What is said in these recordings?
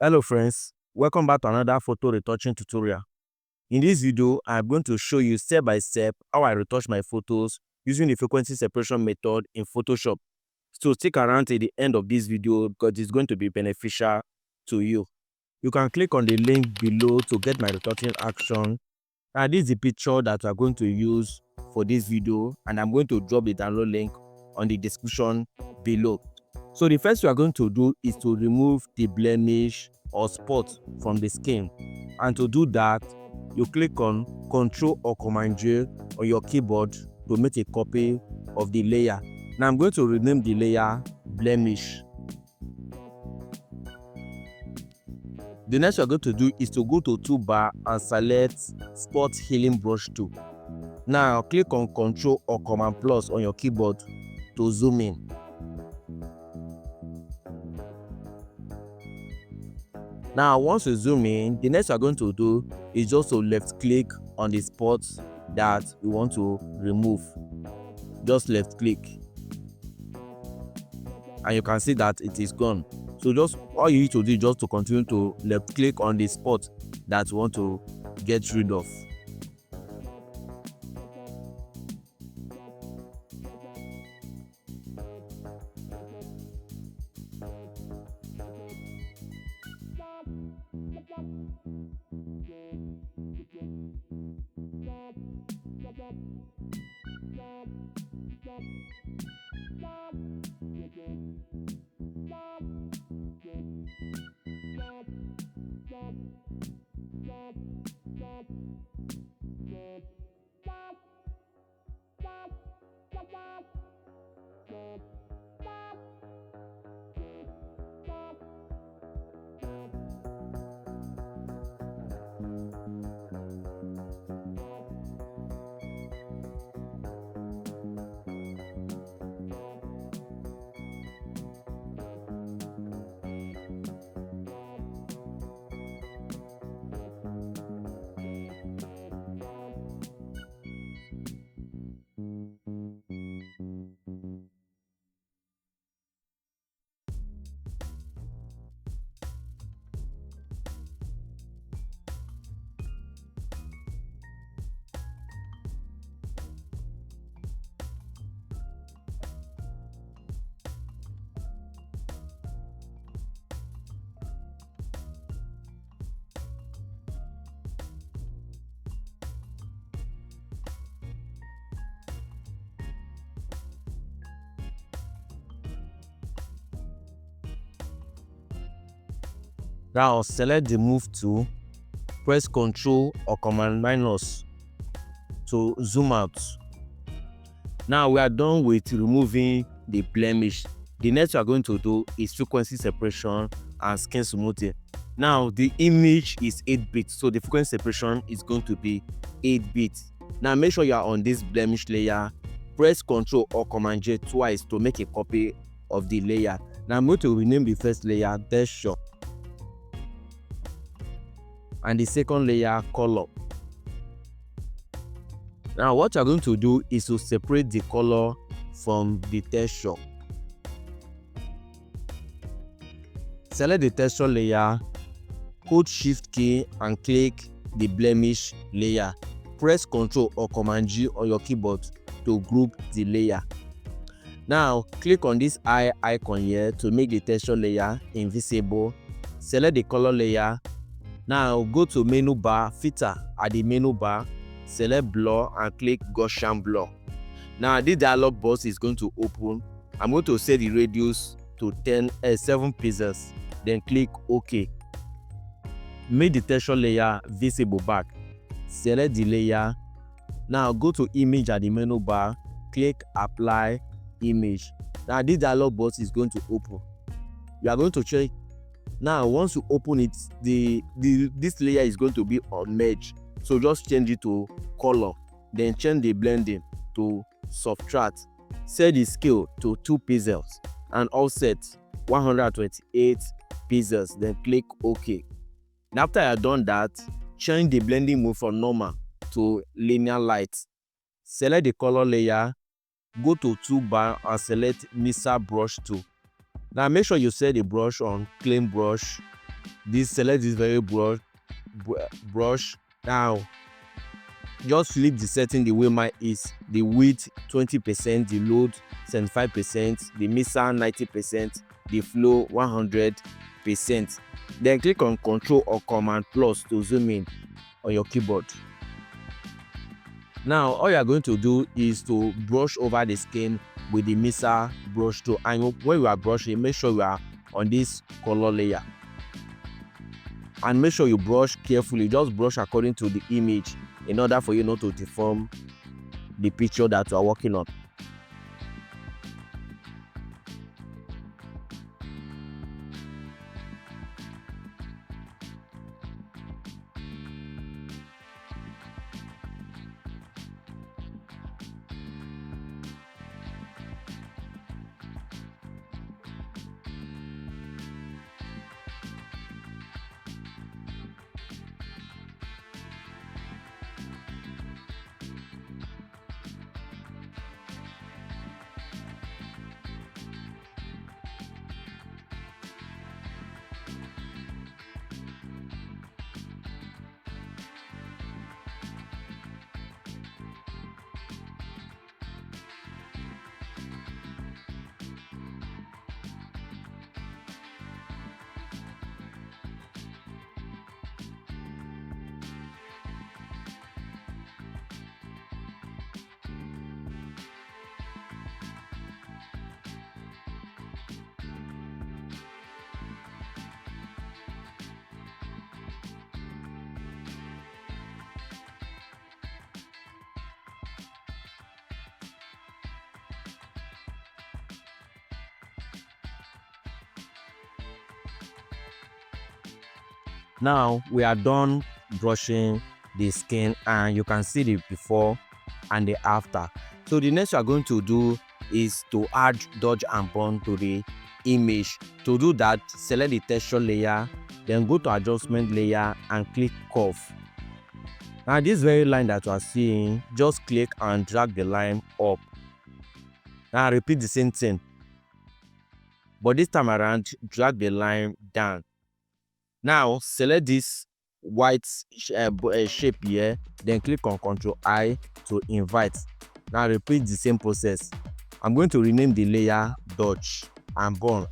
Hello friends, welcome back to another photo retouching tutorial. In this video, I'm going to show you step by step how I retouch my photos using the frequency separation method in Photoshop. So stick around till the end of this video because it's going to be beneficial to you. You can click on the link below to get my retouching action. And this is the picture that we are going to use for this video, and I'm going to drop the download link on the description below. So the first we are going to do is to remove the blemish or spot from the skin, and to do that you click on Ctrl or Command J on your keyboard to make a copy of the layer. Now I'm going to rename the layer blemish. The next we are going to do is to go to toolbar and select spot healing brush tool. Now click on Ctrl or Command plus on your keyboard to zoom in. Now once you zoom in, the next we are going to do is just to left click on the spot that we want to remove. Just left click and you can see that it is gone. So just all you need to do is just to continue to left click on the spot that you want to get rid of. Now select the move tool, press Ctrl or Command minus to zoom out. Now we are done with removing the blemish. The next we are going to do is frequency separation and skin smoothing. Now the image is 8-bit, so the frequency separation is going to be 8-bit. Now make sure you are on this blemish layer. Press Ctrl or Command J twice to make a copy of the layer. Now I'm going to rename the first layer texture and the second layer color. Now what you're going to do is to separate the color from the texture. Select the texture layer, hold Shift key and click the blemish layer. Press Ctrl or Command G on your keyboard to group the layer. Now click on this eye icon here to make the texture layer invisible. Select the color layer. Now go to menu bar, filter at the menu bar, select blur and click Gaussian blur. Now this dialog box is going to open. I'm going to set the radius to 7 pixels, then click OK. Make the texture layer visible back. Select the layer. Now go to image at the menu bar, click apply image. Now this dialog box is going to open. You are going to check. Now once you open it, this layer is going to be on merge, so just change it to color, then change the blending to subtract, set the scale to 2 pixels and offset 128 pixels, then click OK. And after you have done that, change the blending mode from normal to linear light. Select the color layer, go to toolbar and select mixer brush tool. Now make sure you set the brush on clean brush select this very brush. Now just flip the setting the way mine is. The width 20%, the load 75%, the mixer 90%, the flow 100%. Then click on Ctrl or Command plus to zoom in on your keyboard. Now all you are going to do is to brush over the skin with the mixer brush tool, and when you are brushing, make sure you are on this color layer, and make sure you brush carefully. Just brush according to the image in order for you not to deform the picture that you are working on. Now we are done brushing the skin, and you can see the before and the after. So the next you are going to do is to add dodge and burn to the image. To do that, select the texture layer, then go to adjustment layer and click curve. Now this very line that you are seeing, just click and drag the line up. Now repeat the same thing, but this time around drag the line down. Now select this white shape here, then click on Ctrl I to invite. Now repeat the same process. I'm going to rename the layer dodge and burn.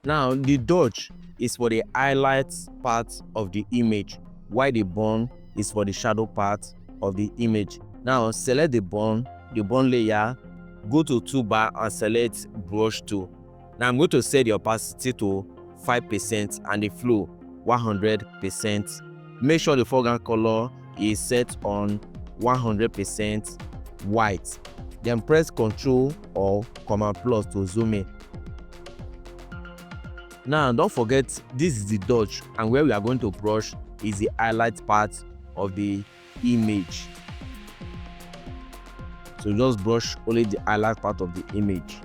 Now the dodge is for the highlight part of the image, while the burn is for the shadow part of the image. Now select the burn layer, go to toolbar and select brush tool. Now I'm going to set the opacity to 5% and the flow 100%. Make sure the foreground color is set on 100% white. Then press Ctrl or Command plus to zoom in. Now don't forget, this is the dodge, and where we are going to brush is the highlight part of the image. So just brush only the highlight part of the image.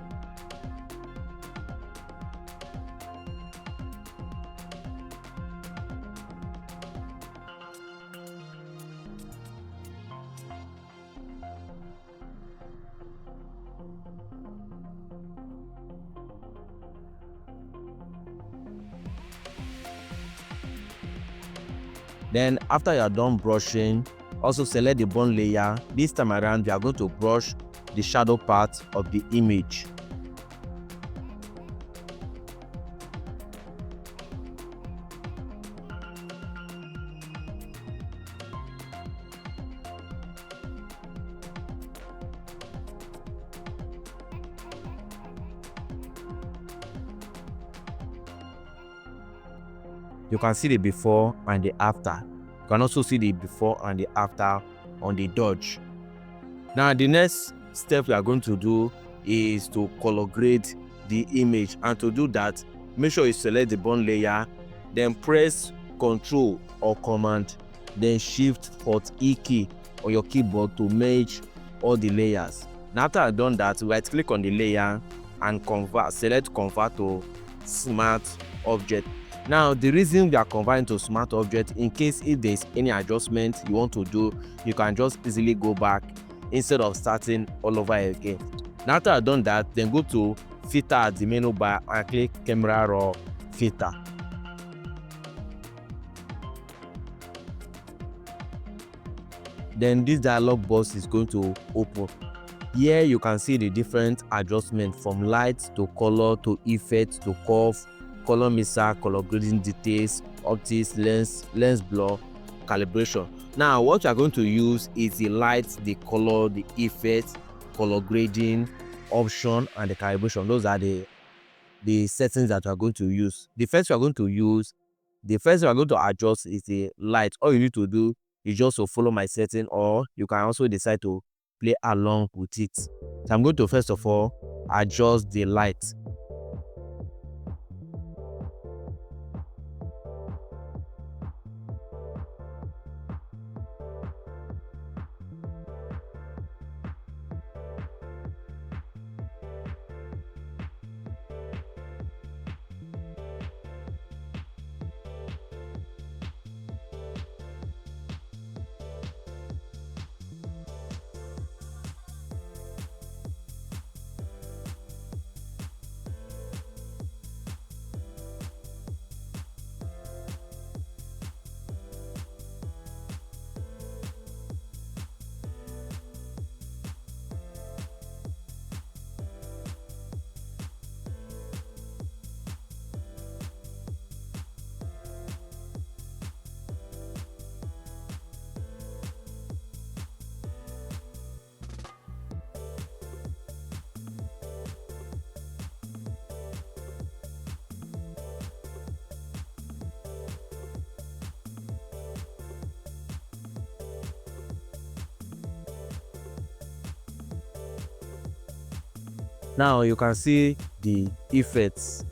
Then after you are done brushing, also select the burn layer. This time around we are going to brush the shadow part of the image. You can see the before and the after. You can also see the before and the after on the dodge. Now the next step we are going to do is to color grade the image, and to do that, make sure you select the burn layer, then press Ctrl or Command, then Shift Alt E key on your keyboard to merge all the layers. Now after I've done that, right click on the layer and select convert to smart object. Now the reason we are converting to smart object, in case if there's any adjustment you want to do, you can just easily go back instead of starting all over again. Now after I've done that, then go to filter at the menu bar and click camera raw filter. Then this dialog box is going to open. Here you can see the different adjustments from light to color to effect to curve, color mixer, color grading details, optics, lens blur, calibration. Now what you are going to use is the light, the color, the effect, color grading, option, and the calibration. Those are the settings that you are going to use. The first thing we are going to adjust is the light. All you need to do is just to follow my setting, or you can also decide to play along with it. So I'm going to first of all adjust the light. Now you can see the effects.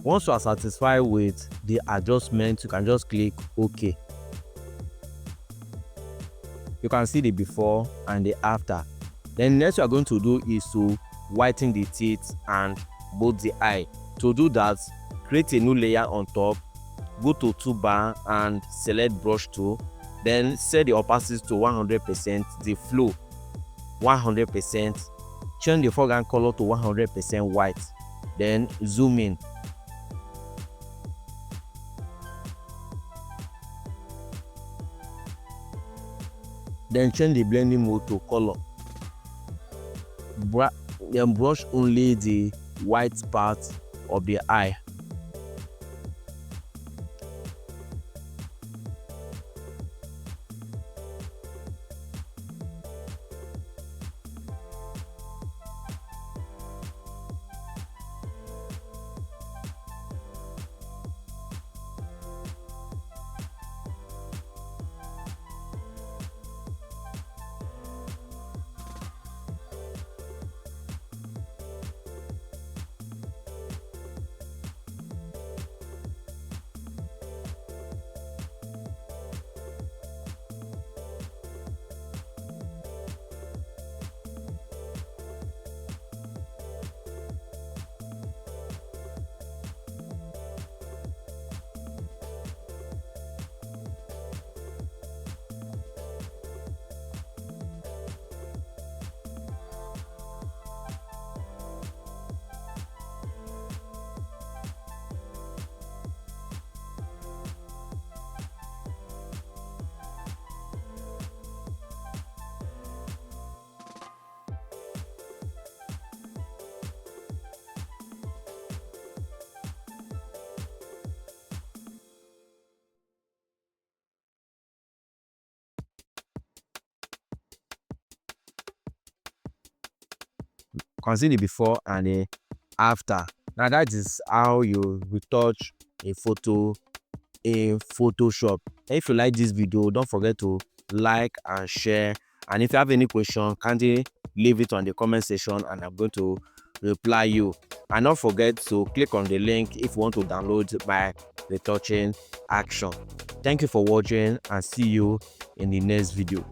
Once you are satisfied with the adjustment, you can just click OK. You can see the before and the after. Then next you are going to do is to whiten the teeth and both the eye. To do that, create a new layer on top, go to toolbar and select brush tool, then set the opacity to 100%, the flow 100%, change the foreground color to 100% white, then zoom in. Then change the blending mode to color. Then brush only the white part of the eye. Consider the before and the after. Now that is how you retouch a photo in Photoshop. If you like this video, don't forget to like and share, and if you have any question, kindly leave it on the comment section and I'm going to reply you. And don't forget to click on the link if you want to download my retouching action. Thank you for watching and see you in the next video.